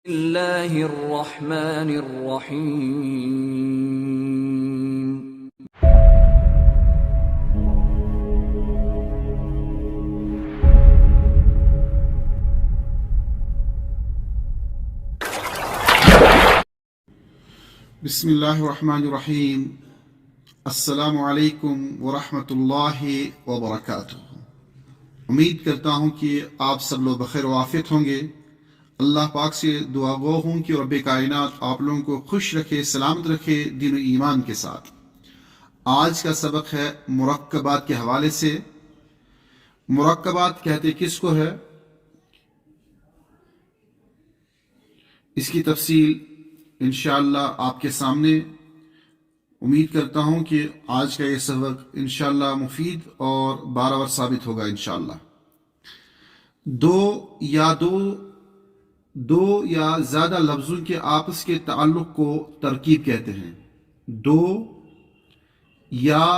اللہ الرحمن الرحیم۔ بسم اللہ الرحمن الرحیم۔ السلام علیکم ورحمۃ اللہ وبرکاتہ۔ امید کرتا ہوں کہ آپ سب لوگ بخیر و عافیت ہوں گے۔ اللہ پاک سے دعا گو ہوں کہ رب کائنات آپ لوگوں کو خوش رکھے، سلامت رکھے دین و ایمان کے ساتھ۔ آج کا سبق ہے مرکبات کے حوالے سے۔ مرکبات کہتے کس کو ہے؟ اس کی تفصیل انشاءاللہ آپ کے سامنے۔ امید کرتا ہوں کہ آج کا یہ سبق انشاءاللہ مفید اور بارآور ثابت ہوگا انشاءاللہ۔ دو یا زیادہ لفظوں کے آپس کے تعلق کو ترکیب کہتے ہیں۔ دو یا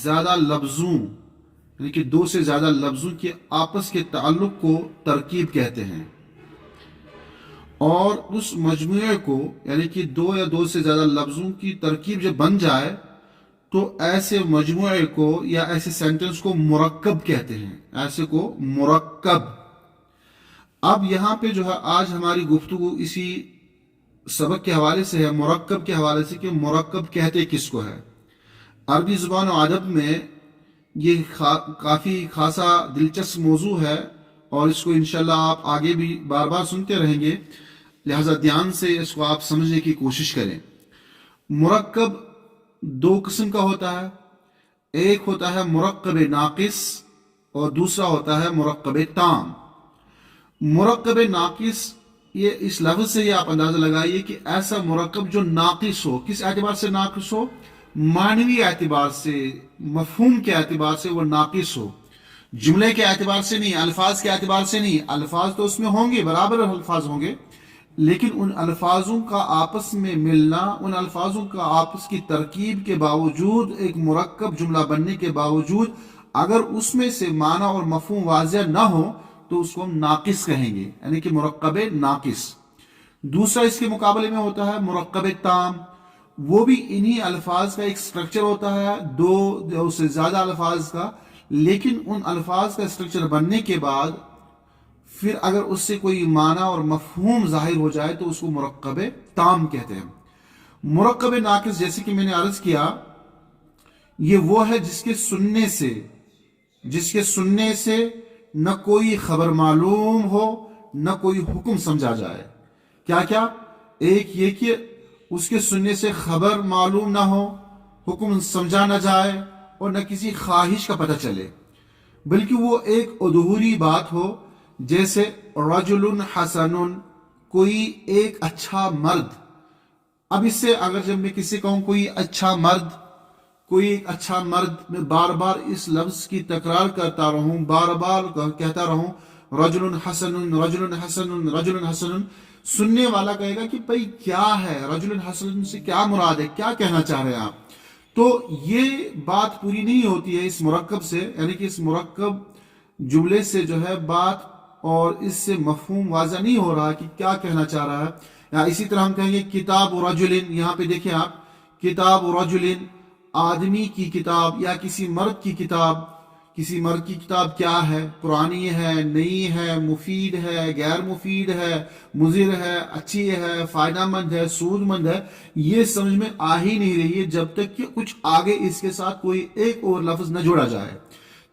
زیادہ لفظوں یعنی کہ دو سے زیادہ لفظوں کے آپس کے تعلق کو ترکیب کہتے ہیں، اور اس مجموعے کو یعنی کہ دو یا دو سے زیادہ لفظوں کی ترکیب جب بن جائے تو ایسے مجموعے کو یا ایسے سینٹنس کو مرکب کہتے ہیں، ایسے کو مرکب۔ اب یہاں پہ جو ہے آج ہماری گفتگو اسی سبق کے حوالے سے ہے، مرکب کے حوالے سے، کہ مرکب کہتے کس کو ہے۔ عربی زبان و ادب میں یہ کافی خاصا دلچسپ موضوع ہے، اور اس کو انشاءاللہ آپ آگے بھی بار بار سنتے رہیں گے، لہذا دھیان سے اس کو آپ سمجھنے کی کوشش کریں۔ مرکب دو قسم کا ہوتا ہے، ایک ہوتا ہے مرکب ناقص اور دوسرا ہوتا ہے مرکب تام۔ مرکب ناقص، یہ اس لفظ سے یہ آپ اندازہ لگائیے کہ ایسا مرکب جو ناقص ہو۔ کس اعتبار سے ناقص ہو؟ معنوی اعتبار سے، مفہوم کے اعتبار سے وہ ناقص ہو، جملے کے اعتبار سے نہیں، الفاظ کے اعتبار سے نہیں۔ الفاظ تو اس میں ہوں گے، برابر الفاظ ہوں گے، لیکن ان الفاظوں کا آپس میں ملنا، ان الفاظوں کا آپس کی ترکیب کے باوجود، ایک مرکب جملہ بننے کے باوجود اگر اس میں سے معنی اور مفہوم واضح نہ ہو تو اس کو ہم ناقص کہیں گے، یعنی کہ مرکب ناقص۔ دوسرا اس کے مقابلے میں ہوتا ہے مرکب تام۔ وہ بھی انہی الفاظ کا ایک سٹرکچر ہوتا ہے، دو یا اس سے زیادہ الفاظ کا، لیکن ان الفاظ کا سٹرکچر بننے کے بعد پھر اگر اس سے کوئی معنی اور مفہوم ظاہر ہو جائے تو اس کو مرکب تام کہتے ہیں۔ مرکب ناقص، جیسے کہ میں نے عرض کیا، یہ وہ ہے جس کے سننے سے نہ کوئی خبر معلوم ہو، نہ کوئی حکم سمجھا جائے۔ کیا؟ ایک یہ کہ اس کے سننے سے خبر معلوم نہ ہو، حکم سمجھا نہ جائے، اور نہ کسی خواہش کا پتہ چلے، بلکہ وہ ایک ادھوری بات ہو، جیسے رجل حسن، کوئی ایک اچھا مرد۔ اب اس سے اگر جب میں کسی کہوں کوئی اچھا مرد، میں بار بار اس لفظ کی تکرار کرتا رہوں، بار بار کہتا رہوں رجل حسن رجل حسن رجل حسن، سننے والا کہے گا کہ بھئی کیا ہے، رجل حسن سے کیا مراد ہے، کیا کہنا چاہ رہے ہیں آپ؟ تو یہ بات پوری نہیں ہوتی ہے اس مرکب سے، یعنی کہ اس مرکب جملے سے جو ہے بات اور اس سے مفہوم واضح نہیں ہو رہا کہ کیا کہنا چاہ رہا ہے۔ یا اسی طرح ہم کہیں گے کتاب رجل، یہاں پہ دیکھیں آپ، کتاب رجل، آدمی کی کتاب یا کسی مرد کی کتاب۔ کسی مرد کی کتاب کیا ہے؟ پرانی ہے، نئی ہے، مفید ہے، غیر مفید ہے، مضر ہے، اچھی ہے، فائدہ مند ہے، سود مند ہے، یہ سمجھ میں آ ہی نہیں رہی ہے جب تک کہ کچھ آگے اس کے ساتھ کوئی ایک اور لفظ نہ جوڑا جائے۔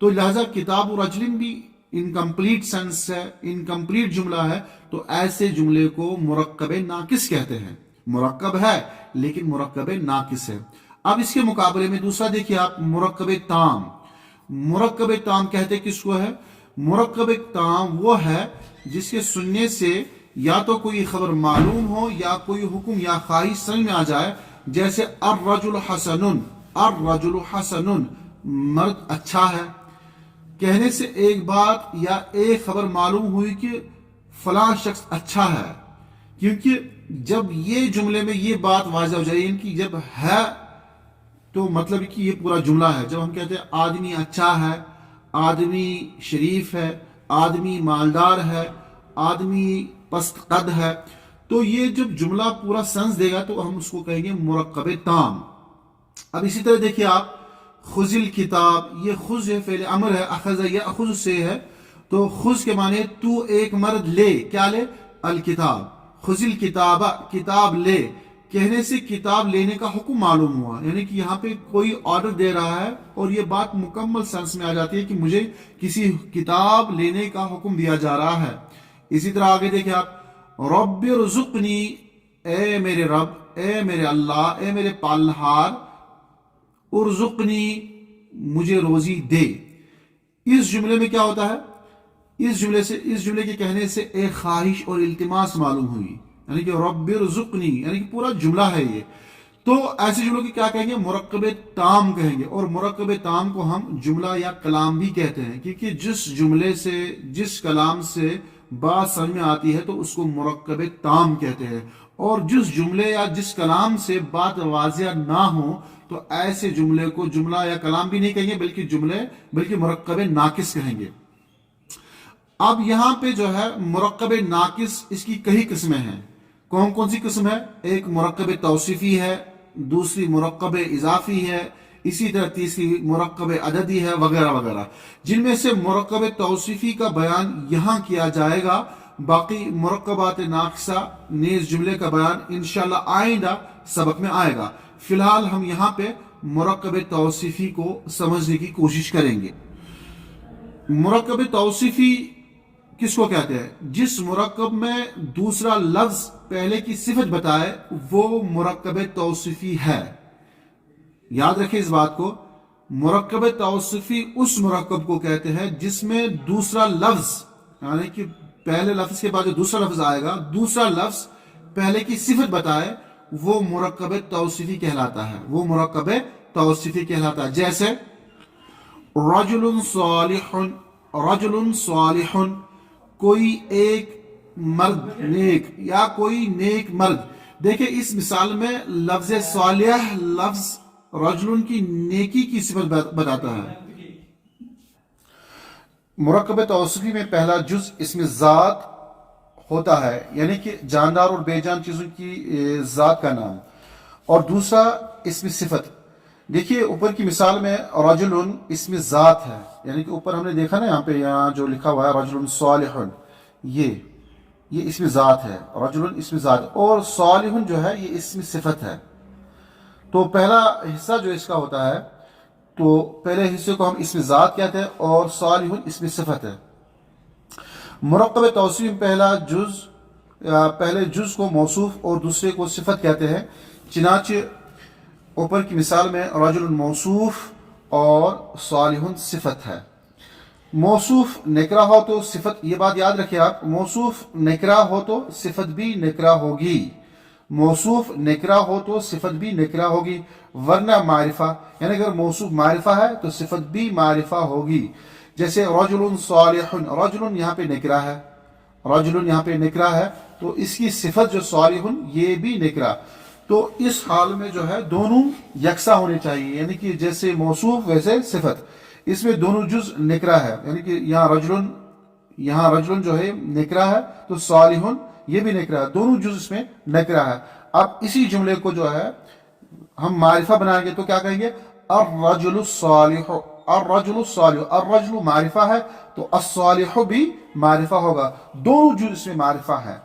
تو لہذا کتاب رجل بھی انکمپلیٹ سینس ہے، انکمپلیٹ جملہ ہے، تو ایسے جملے کو مرکب ناقص کہتے ہیں۔ مرکب ہے لیکن مرکب ناقص ہے۔ اب اس کے مقابلے میں دوسرا دیکھیے آپ، مرکب تام۔ مرکب تام کہتے کس کو ہے؟ مرکب تام وہ ہے جس کے سننے سے یا تو کوئی خبر معلوم ہو یا کوئی حکم یا خواہش سمجھ میں آ جائے، جیسے الرجل حسن، الرجل حسن، مرد اچھا ہے۔ کہنے سے ایک بات یا ایک خبر معلوم ہوئی کہ فلاں شخص اچھا ہے، کیونکہ جب یہ جملے میں یہ بات واضح ہو جائے، ان کی جب ہے تو مطلب کہ یہ پورا جملہ ہے۔ جب ہم کہتے ہیں آدمی اچھا ہے، آدمی شریف ہے، آدمی مالدار ہے، آدمی پست قد ہے، تو یہ جب جملہ پورا سنس دے گا تو ہم اس کو کہیں گے مرکب تام. اب اسی طرح دیکھیے آپ خذ الکتاب، یہ خذ ہے فعل امر ہے، اخذ یاخذ سے ہے، تو خذ کے معنی تو ایک مرد لے، کیا لے؟ الکتاب. خذ الکتاب، کتاب لے، کہنے سے کتاب لینے کا حکم معلوم ہوا، یعنی کہ یہاں پہ کوئی آرڈر دے رہا ہے اور یہ بات مکمل سینس میں آ جاتی ہے کہ مجھے کسی کتاب لینے کا حکم دیا جا رہا ہے. اسی طرح آگے دیکھیں آپ رب ارزقنی، اے میرے رب، اے میرے اللہ، اے میرے پالنہار، ارزقنی مجھے روزی دے. اس جملے میں کیا ہوتا ہے؟ اس جملے کے کہنے سے ایک خواہش اور التماس معلوم ہوئی، یعنی کہ رب ارزقنی، یعنی کہ پورا جملہ ہے یہ. تو ایسے جملوں کی کیا کہیں گے؟ مرکب تام کہیں گے. اور مرکب تام کو ہم جملہ یا کلام بھی کہتے ہیں، کیونکہ جس جملے سے، جس کلام سے بات سمجھ میں آتی ہے تو اس کو مرکب تام کہتے ہیں. اور جس جملے یا جس کلام سے بات واضح نہ ہو تو ایسے جملے کو جملہ یا کلام بھی نہیں کہیں گے، بلکہ مرکب ناقص کہیں گے. اب یہاں پہ جو ہے مرکب ناقص، اس کی کئی قسمیں ہیں. کون سی قسم ہے؟ ایک مرکب توصیفی ہے، دوسری مرکب اضافی ہے، اسی طرح تیسری مرکب عددی ہے، وغیرہ وغیرہ. جن میں سے مرکب توصیفی کا بیان یہاں کیا جائے گا، باقی مرکبات ناقصہ نیز جملے کا بیان انشاءاللہ آئندہ سبق میں آئے گا. فی الحال ہم یہاں پہ مرکب توصیفی کو سمجھنے کی کوشش کریں گے. مرکب توصیفی کس کو کہتے ہیں؟ جس مرکب میں دوسرا لفظ پہلے کی صفت بتائے وہ مرکب توصیفی ہے. یاد رکھیں اس بات کو، مرکب توصیفی اس مرکب کو کہتے ہیں جس میں دوسرا لفظ، یعنی کہ پہلے لفظ کے بعد جو دوسرا لفظ آئے گا، دوسرا لفظ پہلے کی صفت بتائے، وہ مرکب توصیفی کہلاتا ہے. وہ مرکب توصیفی کہلاتا ہے. جیسے رجل صالح، رجل صالح، کوئی ایک مرد نیک، یا کوئی نیک مرد. دیکھیں اس مثال میں لفظ صالح لفظ رجل کی نیکی کی صفت بتاتا ہے. مرکب توصیفی میں پہلا جز اسم ذات ہوتا ہے، یعنی کہ جاندار اور بے جان چیزوں کی ذات کا نام، اور دوسرا اسم صفت. دیکھیے اوپر کی مثال میں رجل اسم ذات ہے، یعنی کہ اوپر ہم نے دیکھا نا، یہاں جو لکھا ہوا ہے رجل صالح، یہ اسم ذات ہے، رجل اسم ذات، اور صالح جو ہے یہ اسم صفت ہے. تو پہلا حصہ جو اس کا ہوتا ہے، تو پہلے حصے کو ہم اسم ذات کہتے ہیں اور صالح اسم صفت ہے. مرکب توصیف میں پہلے جز کو موصوف اور دوسرے کو صفت کہتے ہیں. چنانچہ اوپر کی مثال میں رجل موصوف اور صالح صفت ہے. موصوف نکرہ ہو تو صفت، یہ بات یاد رکھیں آپ، موصوف نکرہ ہو تو صفت بھی نکرہ ہوگی. موصوف نکرہ ہو تو صفت بھی نکرہ ہوگی، ورنہ معرفہ، یعنی اگر موصوف معرفہ ہے تو صفت بھی معرفہ ہوگی. جیسے رجل صالح، رجل یہاں پہ نکرہ ہے، رجل یہاں پہ نکرہ ہے، تو اس کی صفت جو صالح یہ بھی نکرہ. تو اس حال میں جو ہے دونوں یکساں ہونے چاہیے، یعنی کہ جیسے موصوف ویسے صفت. اس میں دونوں جز نکرہ ہے، یعنی کہ یہاں رجل جو ہے نکرہ ہے تو صالح یہ بھی نکرہ ہے، دونوں جز اس میں نکرہ ہے. اب اسی جملے کو جو ہے ہم معرفہ بنائیں گے تو کیا کہیں گے؟ الرجل الصالح، الرجل الصالح، الرجل معرفہ ہے تو الصالح بھی معرفہ ہوگا، دونوں جز اس میں معرفہ ہے.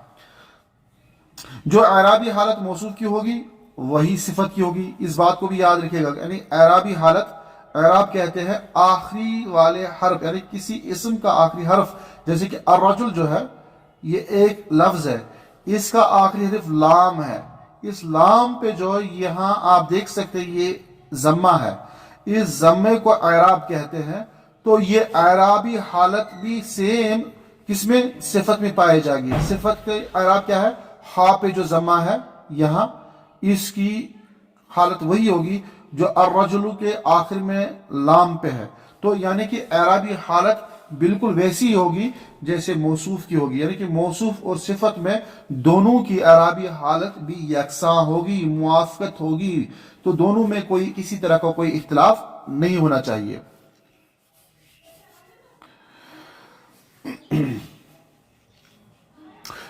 جو اعرابی حالت موصوف کی ہوگی وہی صفت کی ہوگی، اس بات کو بھی یاد رکھیے گا. یعنی اعرابی حالت، اعراب کہتے ہیں آخری والے حرف، یعنی کسی اسم کا آخری حرف. جیسے کہ الرجل جو ہے یہ ایک لفظ ہے، اس کا آخری حرف لام ہے. اس لام پہ جو یہاں آپ دیکھ سکتے ہیں یہ ضمہ ہے، اس ضمے کو اعراب کہتے ہیں. تو یہ اعرابی حالت بھی سیم کس میں؟ صفت میں پائے جائے گی. صفت کے اعراب کیا ہے؟ ہا پہ جو ضمہ ہے یہاں، اس کی حالت وہی ہوگی جو الرجل کے آخر میں لام پہ ہے. تو یعنی کہ اعرابی حالت بالکل ویسی ہوگی جیسے موصوف کی ہوگی، یعنی کہ موصوف اور صفت میں دونوں کی اعرابی حالت بھی یکساں ہوگی، موافقت ہوگی. تو دونوں میں کسی طرح کا کوئی اختلاف نہیں ہونا چاہیے.